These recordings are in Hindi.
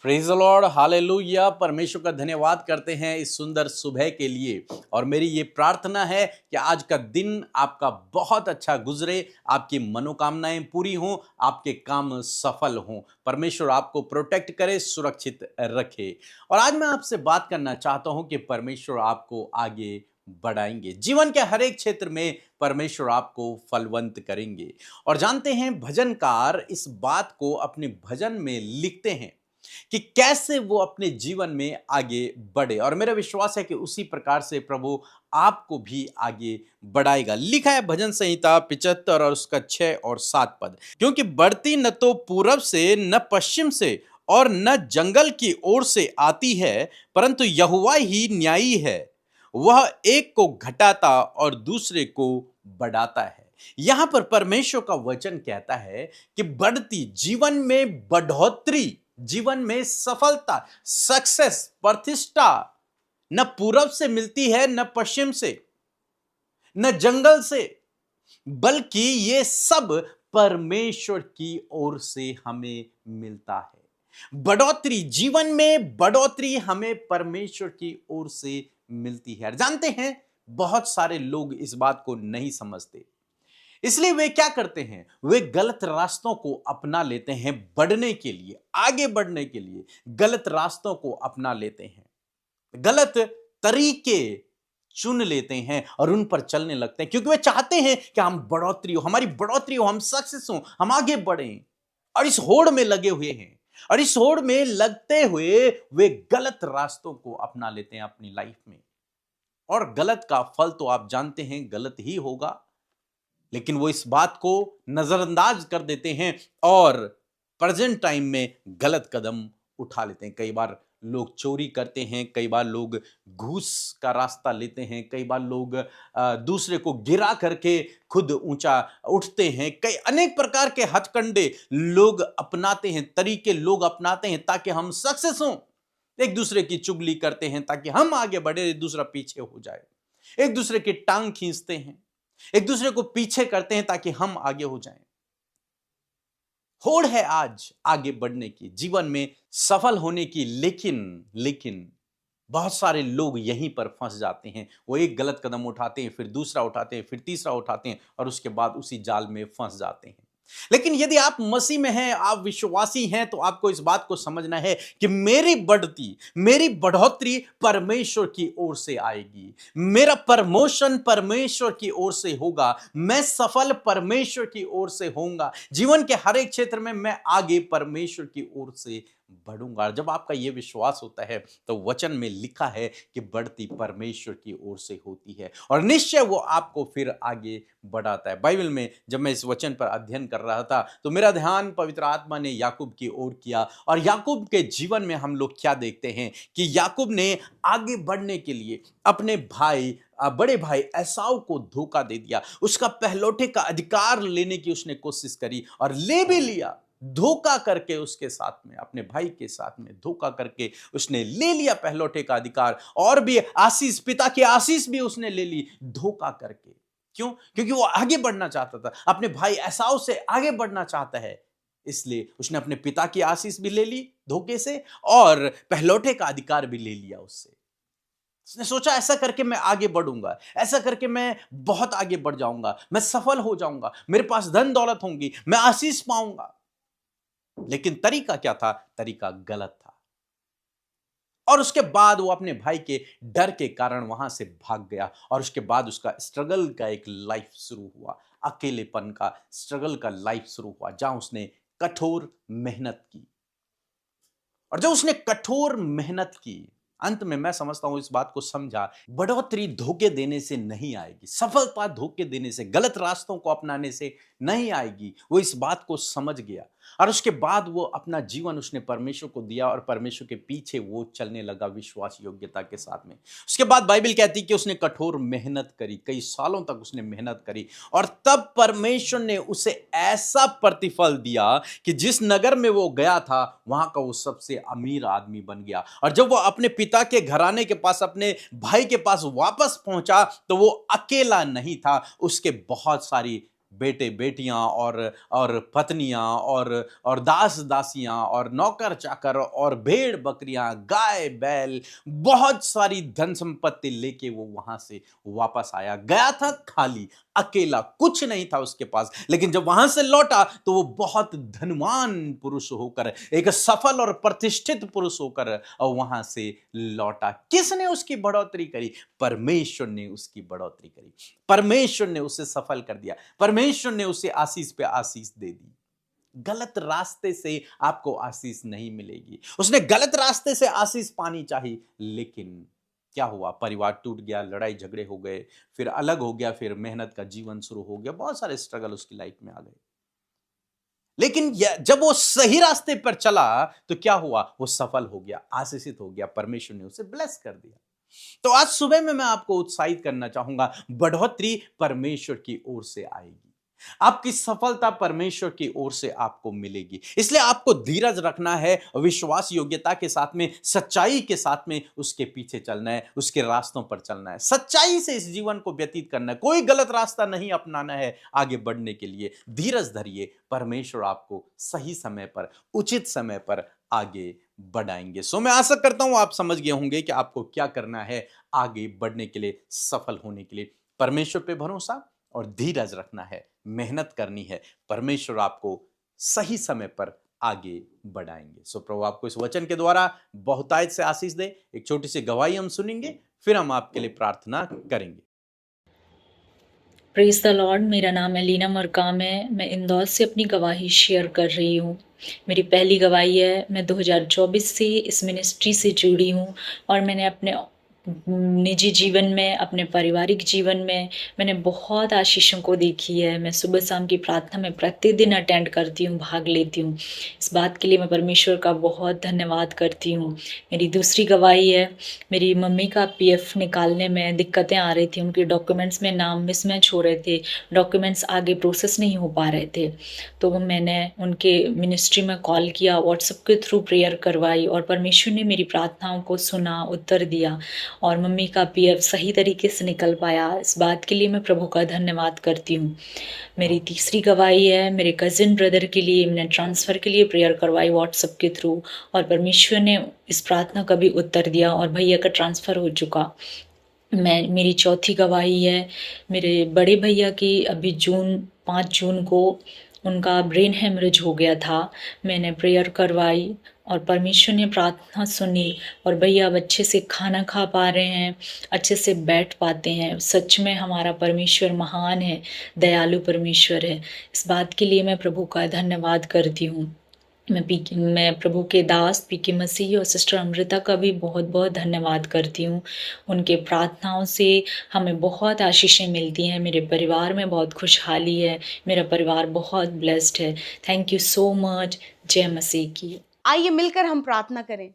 Praise the Lord, hallelujah. परमेश्वर का धन्यवाद करते हैं इस सुंदर सुबह के लिए। और मेरी ये प्रार्थना है कि आज का दिन आपका बहुत अच्छा गुजरे, आपकी मनोकामनाएं पूरी हों, आपके काम सफल हों। परमेश्वर आपको प्रोटेक्ट करे, सुरक्षित रखे। और आज मैं आपसे बात करना चाहता हूं कि परमेश्वर आपको आगे बढ़ाएंगे। जीवन के हर एक क्षेत्र में परमेश्वर आपको फलवंत करेंगे। और जानते हैं, भजनकार इस बात को अपने भजन में लिखते हैं कि कैसे वो अपने जीवन में आगे बढ़े। और मेरा विश्वास है कि उसी प्रकार से प्रभु आपको भी आगे बढ़ाएगा। लिखा है भजन संहिता 75 और उसका 6 और 7 पद, क्योंकि बढ़ती न तो पूरब से न पश्चिम से और न जंगल की ओर से आती है, परंतु यहोवा ही न्यायी है। वह एक को घटाता और दूसरे को बढ़ाता है। यहां पर परमेश्वर का वचन कहता है कि बढ़ती, जीवन में बढ़ोतरी, जीवन में सफलता, सक्सेस, प्रतिष्ठा न पूरब से मिलती है, न पश्चिम से, न जंगल से, बल्कि ये सब परमेश्वर की ओर से हमें मिलता है। बढ़ोतरी, जीवन में बढ़ोतरी हमें परमेश्वर की ओर से मिलती है। जानते हैं, बहुत सारे लोग इस बात को नहीं समझते, इसलिए वे क्या करते हैं, वे गलत रास्तों को अपना लेते हैं। बढ़ने के लिए, आगे बढ़ने के लिए गलत रास्तों को अपना लेते हैं, गलत तरीके चुन लेते हैं और उन पर चलने लगते हैं, क्योंकि वे चाहते हैं कि हम बढ़ोतरी हो, हमारी बढ़ोतरी हो, हम सक्सेस हो, हम आगे बढ़ें। और इस होड़ में लगे हुए हैं, और इस होड़ में लगते हुए वे गलत रास्तों को अपना लेते हैं अपनी लाइफ में। और गलत का फल तो आप जानते हैं, गलत ही होगा। लेकिन वो इस बात को नजरअंदाज कर देते हैं और प्रेजेंट टाइम में गलत कदम उठा लेते हैं। कई बार लोग चोरी करते हैं, कई बार लोग घूस का रास्ता लेते हैं, कई बार लोग दूसरे को गिरा करके खुद ऊंचा उठते हैं। कई अनेक प्रकार के हथकंडे लोग अपनाते हैं, तरीके लोग अपनाते हैं ताकि हम सक्सेस हों। एक दूसरे की चुगली करते हैं ताकि हम आगे बढ़े, दूसरा पीछे हो जाए। एक दूसरे की टांग खींचते हैं, एक दूसरे को पीछे करते हैं ताकि हम आगे हो जाएं। होड़ है आज आगे बढ़ने की, जीवन में सफल होने की, लेकिन बहुत सारे लोग यहीं पर फंस जाते हैं। वो एक गलत कदम उठाते हैं, फिर दूसरा उठाते हैं, फिर तीसरा उठाते हैं और उसके बाद उसी जाल में फंस जाते हैं। लेकिन यदि आप मसीह में हैं, आप विश्वासी हैं, तो आपको इस बात को समझना है कि मेरी बढ़ती, मेरी बढ़ोतरी परमेश्वर की ओर से आएगी। मेरा प्रमोशन परमेश्वर की ओर से होगा। मैं सफल परमेश्वर की ओर से होऊंगा। जीवन के हर एक क्षेत्र में मैं आगे परमेश्वर की ओर से बढ़ूंगा। जब आपका यह विश्वास होता है तो वचन में लिखा है कि बढ़ती परमेश्वर की ओर से होती है और निश्चय वो आपको फिर आगे बढ़ाता है। बाइबल में जब मैं इस वचन पर अध्ययन कर रहा था तो मेरा ध्यान पवित्र आत्मा ने याकूब की ओर किया। और याकूब के जीवन में हम लोग क्या देखते हैं कि याकूब ने आगे बढ़ने के लिए अपने भाई, बड़े भाई एसाव को धोखा दे दिया। उसका पहलौठे का अधिकार लेने की उसने कोशिश करी और ले भी लिया। धोखा करके उसके साथ में, अपने भाई के साथ में धोखा करके उसने ले लिया पहलौठे का अधिकार, और भी आशीष, पिता की आशीष भी उसने ले ली धोखा करके। क्यों? क्योंकि वो आगे बढ़ना चाहता था, अपने भाई एसाव से आगे बढ़ना चाहता है। इसलिए उसने अपने पिता की आशीष भी ले ली धोखे से और पहलौठे का अधिकार भी ले लिया उससे। उसने सोचा ऐसा करके मैं आगे बढ़ूंगा, ऐसा करके मैं बहुत आगे बढ़ जाऊंगा, मैं सफल हो जाऊंगा, मेरे पास धन दौलत होंगी, मैं आशीष पाऊंगा। लेकिन तरीका क्या था? तरीका गलत था। और उसके बाद वो अपने भाई के डर के कारण वहां से भाग गया और उसके बाद उसका स्ट्रगल का एक लाइफ शुरू हुआ, अकेलेपन का स्ट्रगल का लाइफ शुरू हुआ, जहां उसने कठोर मेहनत की। और जब उसने कठोर मेहनत की, अंत में मैं समझता हूं इस बात को समझा, बढ़ोतरी धोखे देने से नहीं आएगी, सफलता धोखे देने से, गलत रास्तों को अपनाने से नहीं आएगी। वो इस बात को समझ गया और उसके बाद वो अपना जीवन उसने परमेश्वर को दिया और परमेश्वर के पीछे वो चलने लगा विश्वास योग्यता के साथ में। उसके बाद बाइबल कहती कि उसने कठोर मेहनत करी, कई सालों तक उसने मेहनत करी और तब परमेश्वर ने उसे ऐसा प्रतिफल दिया कि जिस नगर में वो गया था वहां का वो सबसे अमीर आदमी बन गया। और जब वो अपने पिता के घराने के पास, अपने भाई के पास वापस पहुंचा तो वो अकेला नहीं था, उसके बहुत सारी बेटे बेटियां और पत्नियां और दास दासियां और नौकर चाकर और भेड़ बकरियां, गाय बैल, बहुत सारी धन संपत्ति लेके वो वहां से वापस आया। गया था खाली, अकेला, कुछ नहीं था उसके पास, लेकिन जब वहां से लौटा तो वो बहुत धनवान पुरुष होकर, एक सफल और प्रतिष्ठित पुरुष होकर वहां से लौटा। किसने उसकी बढ़ोतरी करी? परमेश्वर ने उसकी बढ़ोतरी करी। परमेश्वर ने उसे सफल कर दिया। परमेश्वर ने उसे आशीष पे आशीष दे दी। गलत रास्ते से आपको आशीष नहीं मिलेगी। उसने गलत रास्ते से आशीष पानी चाहिए, लेकिन क्या हुआ? परिवार टूट गया, लड़ाई झगड़े हो गए, फिर अलग हो गया, फिर मेहनत का जीवन शुरू हो गया, बहुत सारे स्ट्रगल उसकी लाइफ में आ गए। लेकिन जब वो सही रास्ते पर चला तो क्या हुआ? वो सफल हो गया, आशीषित हो गया, परमेश्वर ने उसे ब्लेस कर दिया। तो आज सुबह में मैं आपको उत्साहित करना चाहूंगा, बढ़ोतरी परमेश्वर की ओर से आएगी। आपकी सफलता परमेश्वर की ओर से आपको मिलेगी। इसलिए आपको धीरज रखना है, विश्वास योग्यता के साथ में, सच्चाई के साथ में उसके पीछे चलना है, उसके रास्तों पर चलना है, सच्चाई से इस जीवन को व्यतीत करना है। कोई गलत रास्ता नहीं अपनाना है आगे बढ़ने के लिए। धीरज धरिए, परमेश्वर आपको सही समय पर, उचित समय पर आगे बढ़ाएंगे। सो मैं आशा करता हूं आप समझ गए होंगे कि आपको क्या करना है आगे बढ़ने के लिए, सफल होने के लिए। परमेश्वर पे भरोसा और धीरज रखना है, मेहनत करनी है, परमेश्वर आपको सही समय पर आगे बढ़ाएंगे। सो प्रभु आपको इस वचन के द्वारा बहुतायत से आशीष दे। एक छोटी सी गवाही हम सुनेंगे, फिर हम आपके लिए प्रार्थना करेंगे। Praise the Lord. मेरा नाम एलिना मरकाम है। मैं इंदौर से अपनी गवाही शेयर कर रही हूँ। मेरी पहली गवाही है। मैं 2024 से इस मिनिस्ट्री से जुड़ी हूँ और मैंने अपने निजी जीवन में, अपने पारिवारिक जीवन में मैंने बहुत आशीषों को देखी है। मैं सुबह शाम की प्रार्थना में प्रतिदिन अटेंड करती हूँ, भाग लेती हूँ। इस बात के लिए मैं परमेश्वर का बहुत धन्यवाद करती हूँ। मेरी दूसरी गवाही है, मेरी मम्मी का पीएफ निकालने में दिक्कतें आ रही थी। उनके डॉक्यूमेंट्स में नाम मिसमैच हो रहे थे, डॉक्यूमेंट्स आगे प्रोसेस नहीं हो पा रहे थे। तो मैंने उनके मिनिस्ट्री में कॉल किया, व्हाट्सएप के थ्रू प्रेयर करवाई और परमेश्वर ने मेरी प्रार्थनाओं को सुना, उत्तर दिया और मम्मी का पीएफ सही तरीके से निकल पाया। इस बात के लिए मैं प्रभु का धन्यवाद करती हूँ। मेरी तीसरी गवाही है, मेरे कजिन ब्रदर के लिए मैंने ट्रांसफ़र के लिए प्रेयर करवाई व्हाट्सएप के थ्रू और परमेश्वर ने इस प्रार्थना का भी उत्तर दिया और भैया का ट्रांसफ़र हो चुका। मेरी चौथी गवाही है, मेरे बड़े भैया की अभी 5 जून को उनका ब्रेन हेमरेज हो गया था। मैंने प्रेयर करवाई और परमेश्वर ने प्रार्थना सुनी और भैया अब अच्छे से खाना खा पा रहे हैं, अच्छे से बैठ पाते हैं। सच में हमारा परमेश्वर महान है, दयालु परमेश्वर है। इस बात के लिए मैं प्रभु का धन्यवाद करती हूँ। मैं प्रभु के दास पीके मसीह और सिस्टर अमृता का भी बहुत बहुत धन्यवाद करती हूँ। उनके प्रार्थनाओं से हमें बहुत आशीषें मिलती हैं। मेरे परिवार में बहुत खुशहाली है। मेरा परिवार बहुत ब्लेस्ड है। Thank you so much. जय मसीह की। आइए मिलकर हम प्रार्थना करें।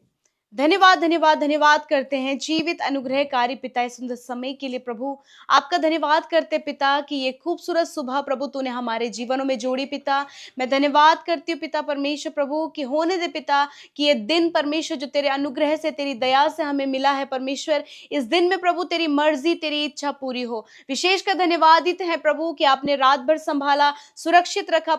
धन्यवाद धन्यवाद धन्यवाद करते हैं जीवित अनुग्रहकारी पिता, इस सुंदर समय के लिए प्रभु आपका धन्यवाद करते पिता कि ये खूबसूरत सुबह प्रभु तूने हमारे जीवनों में जोड़ी पिता। मैं धन्यवाद करती हूँ पिता परमेश्वर प्रभु कि होने दे पिता कि ये दिन परमेश्वर जो तेरे अनुग्रह से, तेरी दया से हमें मिला है परमेश्वर, इस दिन में प्रभु तेरी मर्जी, तेरी इच्छा पूरी हो। विशेषकर धन्यवादित है प्रभु कि आपने रात भर संभाला, सुरक्षित रखा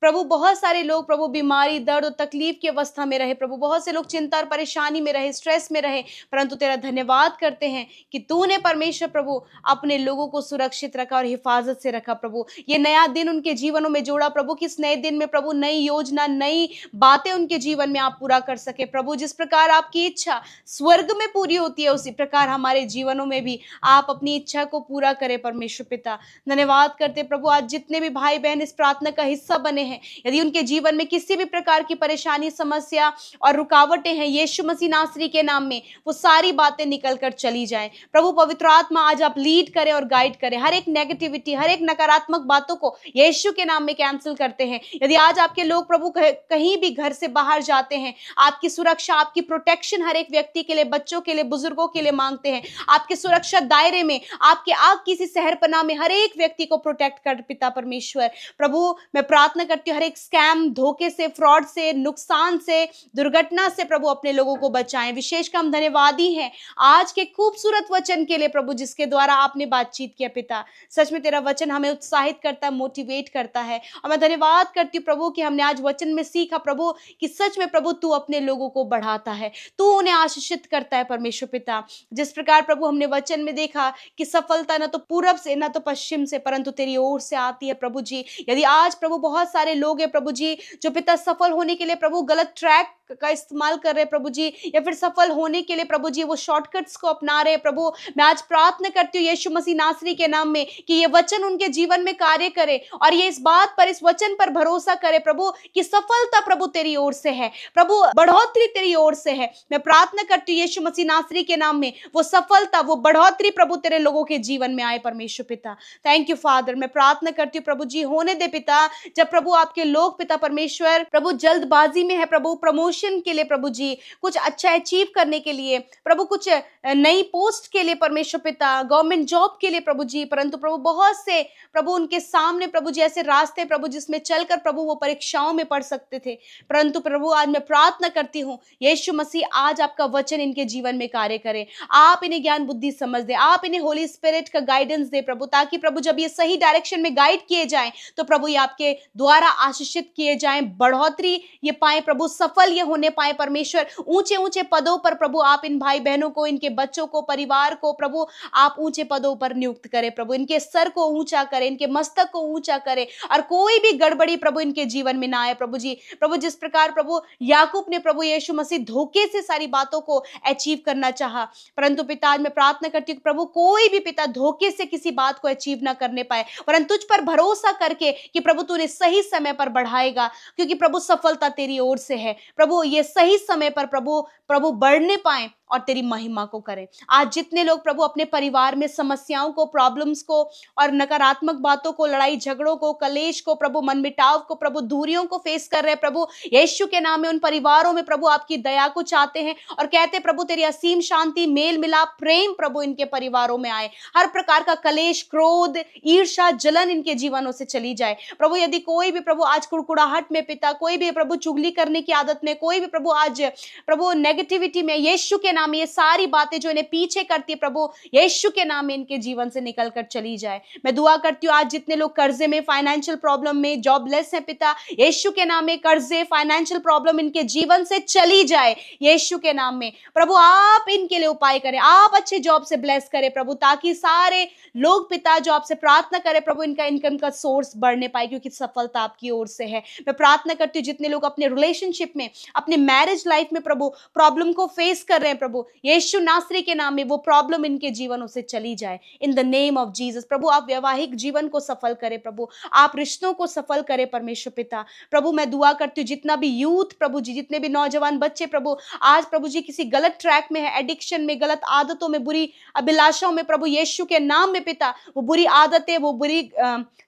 प्रभु बहुत सारे लोग प्रभु बीमारी, दर्द और तकलीफ की अवस्था में रहे प्रभु, बहुत से लोग चिंता और परेशानी में रहे, स्ट्रेस में रहे, परंतु तेरा धन्यवाद करते हैं कि तूने परमेश्वर प्रभु अपने लोगों को सुरक्षित रखा और हिफाजत से रखा प्रभु। ये नया दिन उनके जीवनों में जोड़ा प्रभु, किस नए दिन में प्रभु नई योजना, नई बातें उनके जीवन में आप पूरा कर सके प्रभु। जिस प्रकार आपकी इच्छा स्वर्ग में पूरी होती है, उसी प्रकार हमारे जीवनों में भी आप अपनी इच्छा को पूरा करें परमेश्वर पिता। धन्यवाद करते प्रभु, आज जितने भी भाई बहन इस प्रार्थना का हिस्सा बने हैं, यदि उनके जीवन में किसी भी प्रकार की परेशानी, समस्या और रुकावटें हैं, यीशु मसीह नासरी के नाम में वो सारी बातें निकल कर चली जाएं प्रभु। पवित्र आत्मा आज आप लीड करें और गाइड करें। हर एक नेगेटिविटी, हर एक नकारात्मक बातों को यीशु के नाम में कैंसिल करते हैं। यदि आज आपके लोग प्रभु कहीं भी घर से बाहर जाते हैं, आपकी सुरक्षा, आपकी प्रोटेक्शन हर एक व्यक्ति के लिए, बच्चों के लिए, बुजुर्गों के लिए मांगते हैं। आपके सुरक्षा दायरे में, आपके आग किसी शहरपनाह में हर एक व्यक्ति को प्रोटेक्ट कर पिता परमेश्वर प्रभु। मैं प्रार्थना करती करती हूँ हर एक स्कैम, धोखे से, फ्रॉड से, नुकसान से, दुर्घटना से प्रभु अपने लोगों को बचाएं। विशेषकर हम धन्यवादी हैं आज के खूबसूरत वचन के लिए प्रभु, जिसके द्वारा आपने बातचीत किया पिता। सच में तेरा वचन हमें उत्साहित करता है, मोटिवेट करता है। और मैं धन्यवाद करती हूँ प्रभु कि हमने आज वचन में सीखा प्रभु कि सच में प्रभु तू अपने लोगों को बढ़ाता है, तू उन्हें आशीषित करता है परमेश्वर पिता। जिस प्रकार प्रभु हमने वचन में देखा कि सफलता न तो पूरब से न तो पश्चिम से परंतु तेरी ओर से आती है प्रभु जी। यदि आज प्रभु बहुत सारे लोग हैं प्रभु जी जो पिता सफल होने के लिए प्रभु गलत ट्रैक का इस्तेमाल कर रहे हैं प्रभु जी, या फिर सफल होने के लिए प्रभु जी वो शॉर्टकट्स को अपना रहे हैं प्रभु, मैं आज प्रार्थना करती हूँ यीशु मसीह नासरी के नाम में कि ये वचन उनके जीवन में कार्य करे और ये इस बात पर, इस वचन पर भरोसा करे प्रभु कि सफलता प्रभु तेरी ओर से है, प्रभु बढ़ोतरी तेरी ओर से है। मैं प्रार्थना करती हूँ यीशु मसीह नासरी के नाम में वो सफलता, वो बढ़ोतरी प्रभु तेरे लोगों के जीवन में आए परमेश्वर पिता। Thank you father. मैं प्रार्थना करती हूँ प्रभु जी होने दे पिता, जब प्रभु आपके लोग पिता परमेश्वर प्रभु जल्दबाजी में है प्रभु प्रमोशन के लिए प्रभु जी, कुछ अच्छा अचीव करने के लिए प्रभु, कुछ नई पोस्ट के लिए परमेश्वर पिता, गवर्नमेंट जॉब के लिए प्रभु जी, परंतु प्रभु बहुत से प्रभु उनके सामने प्रभु जी ऐसे रास्ते प्रभु जिसमें चलकर प्रभु वो परीक्षाओं में पढ़ सकते थे, परंतु प्रभु आज मैं प्रार्थना करती हूँ यीशु मसीह आज आपका वचन इनके जीवन में कार्य करे, आप इन्हें ज्ञान बुद्धि समझ दे, आप इन्हें होली स्पिरिट का गाइडेंस दे प्रभु, ताकि प्रभु जब ये सही डायरेक्शन में गाइड किए जाएं तो प्रभु ये आपके द्वारा आशीषित किए जाएं, बढ़ोतरी ये पाए प्रभु, सफल ये होने पाए परमेश्वर, ऊंचे ऊंचे पदों पर प्रभु आप इन भाई बहनों को, इनके बच्चों को, परिवार को प्रभु आप ऊंचे पदों पर नियुक्त करें प्रभु, इनके सर को ऊंचा करें, इनके मस्तक को ऊंचा करें और कोई भी गड़बड़ी प्रभु इनके जीवन में ना आए प्रभु जी। प्रभु जिस प्रकार प्रभु याकूब ने प्रभु यीशु मसीह धोखे से सारी बातों को अचीव करना चाहा, परंतु पिता आज मैं प्रार्थना करती हूँ प्रभु कोई भी पिता धोखे से किसी बात को अचीव ना करने पाए, परंतु तुझ पर भरोसा करके कि प्रभु तूने सही समय पर बढ़ाएगा, क्योंकि प्रभु सफलता तेरी ओर से है प्रभु, ये सही समय पर प्रभु बढ़ने पाए और तेरी महिमा को करें। आज जितने लोग प्रभु अपने परिवार में समस्याओं को, प्रॉब्लम्स को और नकारात्मक बातों को, लड़ाई झगड़ों को, कलेश को प्रभु, मनमिटाव को प्रभु, दूरियों को फेस कर रहे हैं प्रभु, यीशु के नाम में उन परिवारों में प्रभु आपकी दया को चाहते हैं और कहते हैं प्रभु तेरी असीम शांति, मेल मिलाप, प्रेम प्रभु इनके परिवारों में आए, हर प्रकार का कलेश, क्रोध, ईर्ष्या, जलन इनके जीवनों से चली जाए प्रभु। यदि कोई भी प्रभु आज कुड़कुड़ाहट में पिता, कोई भी प्रभु चुगली करने की आदत में, कोई भी प्रभु आज प्रभु नेगेटिविटी में, यीशु के नाम में ये सारी बातें जो इन्हें पीछे करती है प्रभु यीशु के नाम में इनके जीवन से निकल कर चली जाए। मैं दुआ करती हूँ आज जितने लोग कर्जे में, फाइनेंशियल प्रॉब्लम में, जॉबलेस हैं पिता, यीशु के नाम में कर्जे, फाइनेंशियल प्रॉब्लम इनके जीवन से चली जाए यीशु के नाम में प्रभु, आप इनके लिए उपाय करें, आप अच्छे जॉब से ब्लेस करें प्रभु, ताकि सारे लोग पिता जो आपसे प्रार्थना करें प्रभु इनका इनकम का सोर्स बढ़ने पाए, क्योंकि सफलता आपकी ओर से है। मैं प्रार्थना करती हूँ जितने लोग अपने रिलेशनशिप में, अपने मैरिज लाइफ में प्रभु प्रॉब्लम को फेस कर रहे हैं प्रभु, यीशु नासरी के नाम में वो प्रॉब्लम इनके जीवनों से चली जाए in the name of Jesus. प्रभु आप वैवाहिक जीवन को सफल करें प्रभु, आप रिश्तों को सफल करें परमेश्वर पिता। प्रभु मैं दुआ करती हूँ जितना भी यूथ प्रभु जी, जितने भी नौजवान बच्चे प्रभु आज प्रभु जी किसी गलत ट्रैक में है, एडिक्शन में, गलत आदतों में, बुरी अभिलाषाओं में प्रभु यीशु के नाम में पिता, वो बुरी आदतें, वो बुरी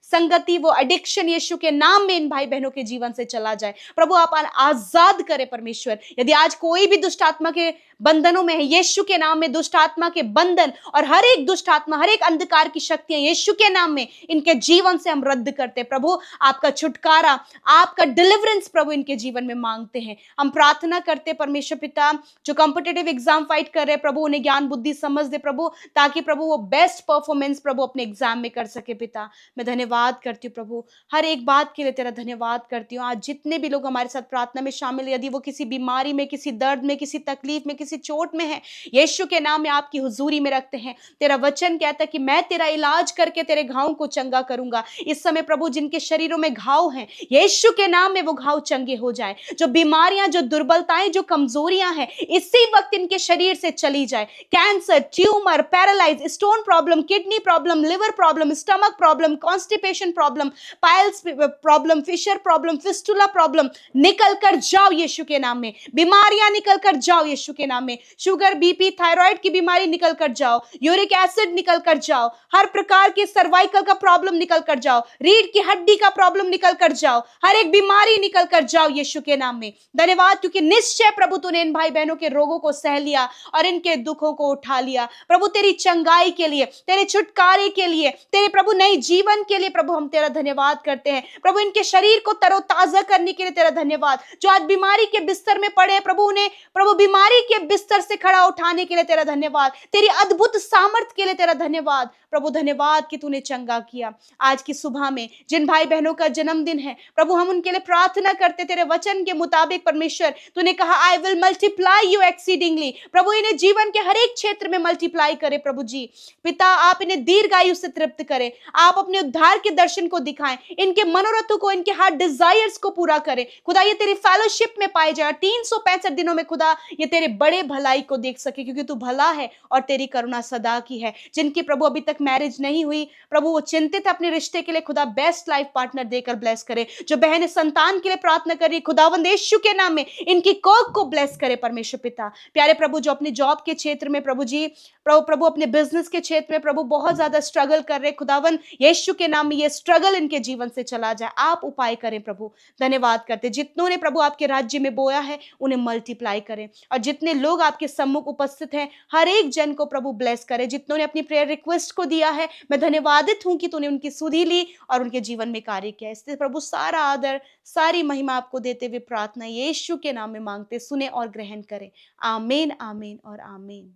संगति, वो एडिक्शन यीशु के नाम में इन भाई बहनों के जीवन से चला जाए प्रभु, आप आजाद करें परमेश्वर। यदि आज कोई भी दुष्ट आत्मा के बंधनों में है, यीशु के नाम में दुष्ट आत्मा के बंधन और हर एक दुष्ट आत्मा, हर एक अंधकार की शक्तियां यीशु के नाम में इनके जीवन से हम रद्द करते प्रभु, आपका छुटकारा, आपका डिलीवरेंस प्रभु इनके जीवन में मांगते हैं। हम प्रार्थना करते परमेश्वर पिता जो कॉम्पिटिटिव एग्जाम फाइट कर रहे हैं प्रभु, उन्हें ज्ञान बुद्धि समझ दे प्रभु, ताकि प्रभु वो बेस्ट परफॉर्मेंस प्रभु अपने एग्जाम में कर सके पिता। मैं धन्यवाद करती हूँ प्रभु, हर एक बात के लिए तेरा धन्यवाद करती हूँ। आज जितने भी लोग हमारे साथ प्रार्थना में शामिल, यदि वो किसी बीमारी में, किसी दर्द में, किसी तकलीफ में, किसी चोट में है, यीशु के नाम में आपकी हुजूरी में रखते हैं। तेरा वचन कहता है कि मैं तेरा इलाज करके तेरे घावों को चंगा करूंगा। इस समय प्रभु जिनके शरीरों में घाव हैं, यीशु के नाम में वो घाव चंगे हो जाए, जो बीमारियां, जो दुर्बलताएं, जो कमजोरियां हैं, इसी वक्त इनके शरीर से चली जाए। Cancer, tumour, paralyse, stone problem, kidney problem, liver problem, stomach problem, constipation problem, piles problem, fissure problem, fistula problem निकल कर जाओ यीशु के नाम में। बीमारियां निकल कर जाओ यीशु के नाम में। शुगर, बीपी, थायराइड की बीमारी निकल कर जाओ, यूरिक एसिड निकल कर जाओ, हर प्रकार के सर्वाइकल का प्रॉब्लम निकल कर जाओ, रीढ़ की हड्डी का प्रॉब्लम निकल कर जाओ, हर एक बीमारी निकल कर जाओ यीशु के नाम में। धन्यवाद क्योंकि निश्चय प्रभु तूने इन भाई बहनों के रोगों को सह लिया और इनके दुखों को उठा लिया। प्रभु तेरी चंगाई के लिए, तेरे छुटकारे के लिए, तेरे प्रभु नए जीवन के लिए प्रभु हम तेरा धन्यवाद करते हैं। प्रभु इनके शरीर को तरोताजा करने के लिए तेरा धन्यवाद। जो आज बीमारी के बिस्तर में पड़े हैं प्रभु, उन्हें प्रभु बीमारी के बिस्तर से खड़ा उठाने के लिए तेरा धन्यवाद। तेरी अद्भुत सामर्थ के लिए तेरा धन्यवाद प्रभु। धन्यवाद कि तूने चंगा किया। आज की सुबह में जिन भाई बहनों का जन्मदिन है प्रभु, हम उनके लिए प्रार्थना करते तेरे वचन के मुताबिक परमेश्वर, तूने कहा I will multiply you exceedingly. प्रभु इन्हें जीवन के हर एक क्षेत्र में मल्टीप्लाई करे प्रभु जी। पिता आप इन्हें दीर्घायु से तृप्त करें, आप अपने उद्धार के दर्शन को दिखाएं, इनके मनोरथों को, इनके हार्ट डिजायर्स को पूरा करें खुदा। ये तेरी फेलोशिप में पाए जाए 365 दिनों में खुदा, ये तेरे बड़े भलाई को देख सके क्योंकि तू भला है और तेरी करुणा सदा की है। जिनकी प्रभु अभी तक मैरिज नहीं हुई प्रभु, वो चिंतित है अपने रिश्ते के लिए खुदा, बेस्ट लाइफ पार्टनर देकर ब्लेस करे। जो बहन संतान के लिए प्रार्थना कर रही है खुदावंद यीशु के नाम में इनकी कोख को ब्लेस करे परमेश्वर पिता। प्यारे प्रभु जो अपने जॉब के क्षेत्र में प्रभु जी, प्रभु अपने बिजनेस के क्षेत्र में प्रभु बहुत ज्यादा स्ट्रगल कर रहे, खुदावंद यीशु के नाम में ये स्ट्रगल इनके जीवन से चला जाए, आप उपाय करें प्रभु। धन्यवाद करते जितनों ने प्रभु आपके राज्य में बोया है उन्हें मल्टीप्लाई करें, और जितने लोग आपके सम्मुख उपस्थित हैं हर एक जन को प्रभु ब्लेस करे। जितनों ने अपनी प्रेयर रिक्वेस्ट को दिया है, मैं धन्यवादित हूं कि तूने उनकी सुधि ली और उनके जीवन में कार्य किया। इसलिए प्रभु सारा आदर सारी महिमा आपको देते हुए प्रार्थना यीशु के नाम में मांगते, सुने और ग्रहण करें। आमीन, आमीन और आमीन।